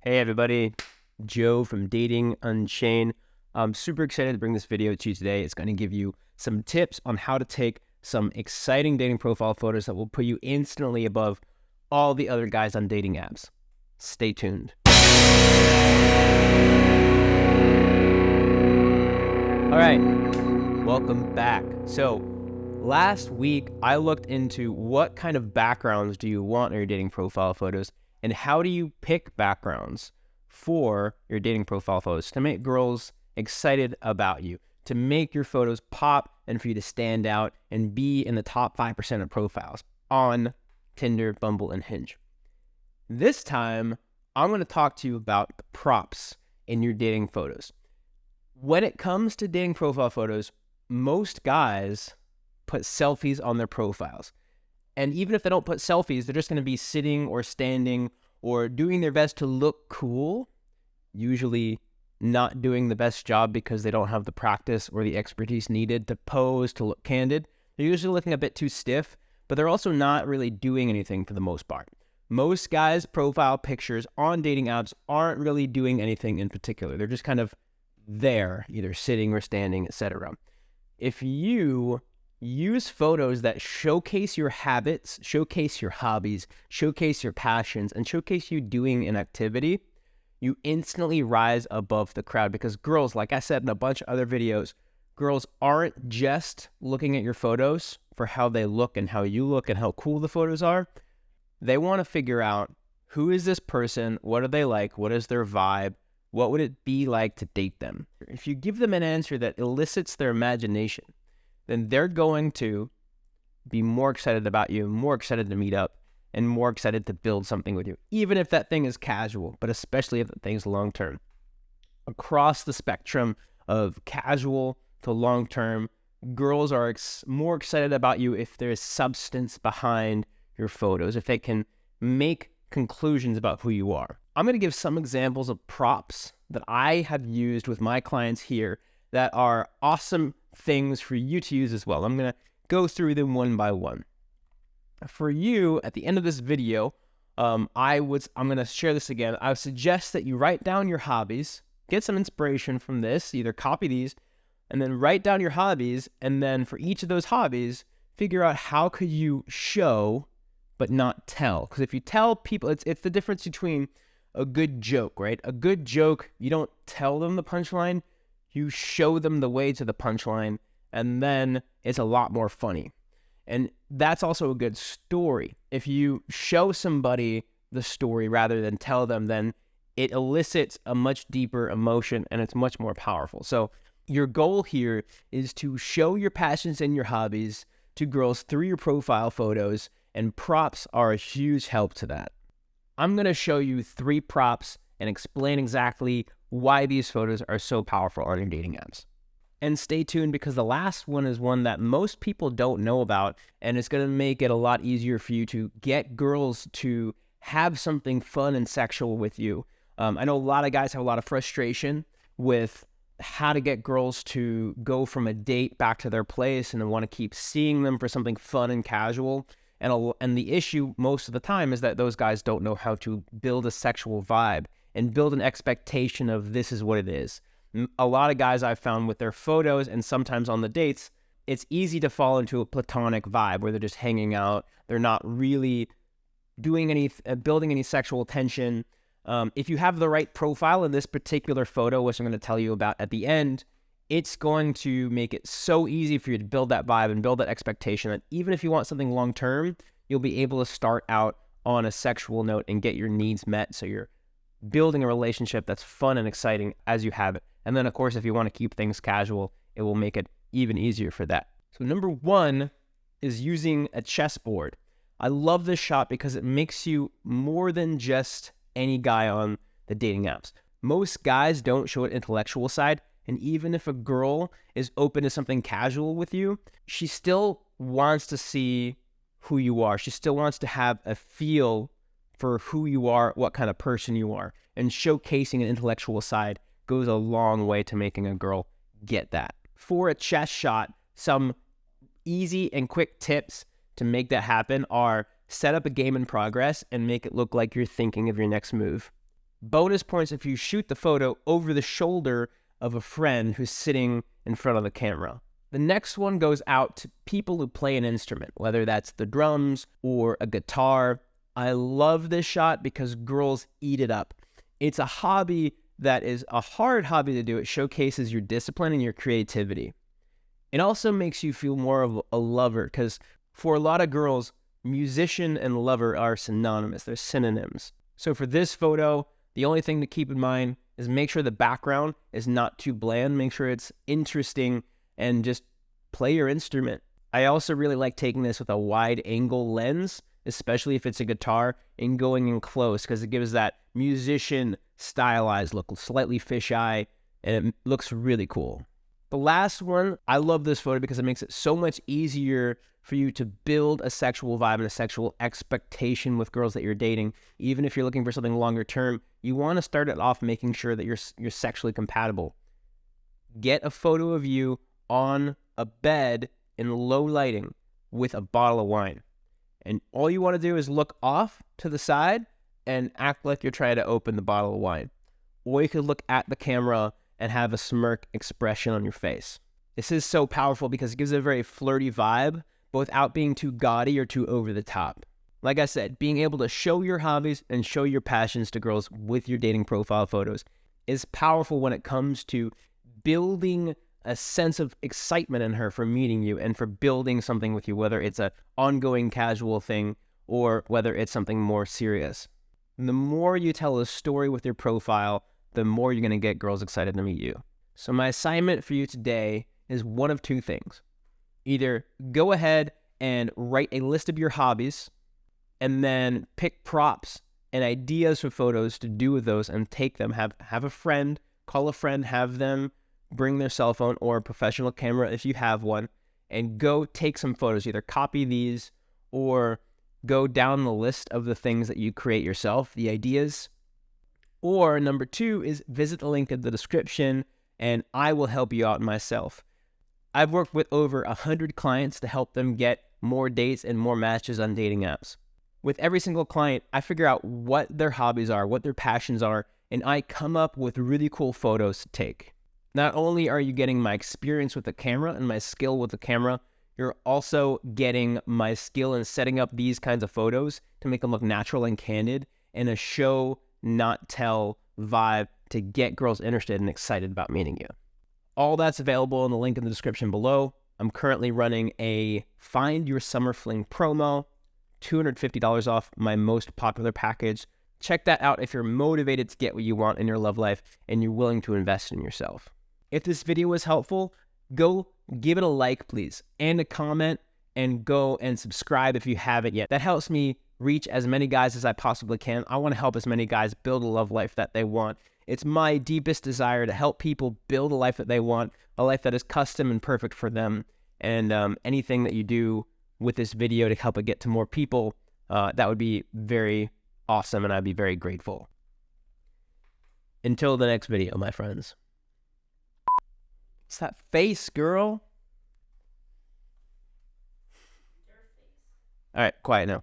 Hey everybody, Joe from Dating Unchained. I'm super excited to bring this video to you today. It's going to give you some tips on how to take some exciting dating profile photos that will put you instantly above all the other guys on dating apps. Stay tuned. All right, welcome back. So last week I looked into what kind of backgrounds do you want in your dating profile photos and how do you pick backgrounds for your dating profile photos to make girls excited about you, to make your photos pop and for you to stand out and be in the top 5% of profiles on Tinder, Bumble, and Hinge. This time, I'm going to talk to you about props in your dating photos. When it comes to dating profile photos, most guys put selfies on their profiles. And even if they don't put selfies, they're just going to be sitting or standing or doing their best to look cool, usually not doing the best job because they don't have the practice or the expertise needed to pose, to look candid. They're usually looking a bit too stiff, but they're also not really doing anything for the most part. Most guys' profile pictures on dating apps aren't really doing anything in particular. They're just kind of there, either sitting or standing, etc. If you use photos that showcase your habits, showcase your hobbies, showcase your passions, and showcase you doing an activity, you instantly rise above the crowd because girls, like I said in a bunch of other videos, girls aren't just looking at your photos for how they look and how you look and how cool the photos are. They want to figure out, who is this person? What are they like? What is their vibe? What would it be like to date them? If you give them an answer that elicits their imagination, then they're going to be more excited about you, more excited to meet up, and more excited to build something with you, even if that thing is casual, but especially if the thing's long-term. Across the spectrum of casual to long-term, girls are more excited about you if there's substance behind your photos, if they can make conclusions about who you are. I'm going to give some examples of props that I have used with my clients here that are awesome things for you to use as well. I'm going to go through them one by one. For you, at the end of this video, I'm going to share this again. I would suggest that you write down your hobbies, get some inspiration from this, either copy these, and then write down your hobbies, and then for each of those hobbies, figure out how could you show but not tell. Because if you tell people, it's the difference between a good joke, right? A good joke, you don't tell them the punchline, you show them the way to the punchline, and then it's a lot more funny. And that's also a good story. If you show somebody the story rather than tell them, then it elicits a much deeper emotion and it's much more powerful. So your goal here is to show your passions and your hobbies to girls through your profile photos, and props are a huge help to that. I'm going to show you 3 props and explain exactly why these photos are so powerful on your dating apps. And stay tuned because the last one is one that most people don't know about, and it's going to make it a lot easier for you to get girls to have something fun and sexual with you. I know a lot of guys have a lot of frustration with how to get girls to go from a date back to their place and want to keep seeing them for something fun and casual. And the issue most of the time is that those guys don't know how to build a sexual vibe and build an expectation of this is what it is. A lot of guys I've found with their photos and sometimes on the dates, it's easy to fall into a platonic vibe where they're just hanging out. They're not really doing building any sexual tension. If you have the right profile in this particular photo, which I'm going to tell you about at the end, it's going to make it so easy for you to build that vibe and build that expectation that even if you want something long-term, you'll be able to start out on a sexual note and get your needs met. So you're building a relationship that's fun and exciting as you have it. And then, of course, if you want to keep things casual, it will make it even easier for that. So number 1 is using a chessboard. I love this shot because it makes you more than just any guy on the dating apps. Most guys don't show an intellectual side. And even if a girl is open to something casual with you, she still wants to see who you are. She still wants to have a feel for who you are, what kind of person you are. And showcasing an intellectual side goes a long way to making a girl get that. For a chess shot, some easy and quick tips to make that happen are set up a game in progress and make it look like you're thinking of your next move. Bonus points if you shoot the photo over the shoulder of a friend who's sitting in front of the camera. The next one goes out to people who play an instrument, whether that's the drums or a guitar. I love this shot because girls eat it up. It's a hobby that is a hard hobby to do. It showcases your discipline and your creativity. It also makes you feel more of a lover because for a lot of girls, musician and lover are synonymous. They're synonyms. So for this photo, the only thing to keep in mind is make sure the background is not too bland. Make sure it's interesting and just play your instrument. I also really like taking this with a wide angle lens, especially if it's a guitar, and going in close because it gives that musician stylized look, slightly fisheye, and it looks really cool. The last one, I love this photo because it makes it so much easier for you to build a sexual vibe and a sexual expectation with girls that you're dating. Even if you're looking for something longer term, you want to start it off making sure that you're sexually compatible. Get a photo of you on a bed in low lighting with a bottle of wine. And all you want to do is look off to the side and act like you're trying to open the bottle of wine. Or you could look at the camera and have a smirk expression on your face. This is so powerful because it gives a very flirty vibe, but without being too gaudy or too over the top. Like I said, being able to show your hobbies and show your passions to girls with your dating profile photos is powerful when it comes to building a sense of excitement in her for meeting you and for building something with you, whether it's an ongoing casual thing or whether it's something more serious. And the more you tell a story with your profile, the more you're going to get girls excited to meet you. So my assignment for you today is one of two things. Either go ahead and write a list of your hobbies and then pick props and ideas for photos to do with those and take them. Have a friend, call a friend, have them bring their cell phone or a professional camera if you have one, and go take some photos. Either copy these or go down the list of the things that you create yourself, the ideas. Or number two is visit the link in the description and I will help you out myself. I've worked with over 100 clients to help them get more dates and more matches on dating apps. With every single client, I figure out what their hobbies are, what their passions are, and I come up with really cool photos to take. Not only are you getting my experience with the camera and my skill with the camera, you're also getting my skill in setting up these kinds of photos to make them look natural and candid and a show, not tell vibe to get girls interested and excited about meeting you. All that's available in the link in the description below. I'm currently running a Find Your Summer Fling promo, $250 off my most popular package. Check that out if you're motivated to get what you want in your love life and you're willing to invest in yourself. If this video was helpful, go give it a like, please, and a comment, and go and subscribe if you haven't yet. That helps me reach as many guys as I possibly can. I want to help as many guys build a love life that they want. It's my deepest desire to help people build a life that they want, a life that is custom and perfect for them. And anything that you do with this video to help it get to more people, that would be very awesome, and I'd be very grateful. Until the next video, my friends. What's that face, girl? All right, quiet now.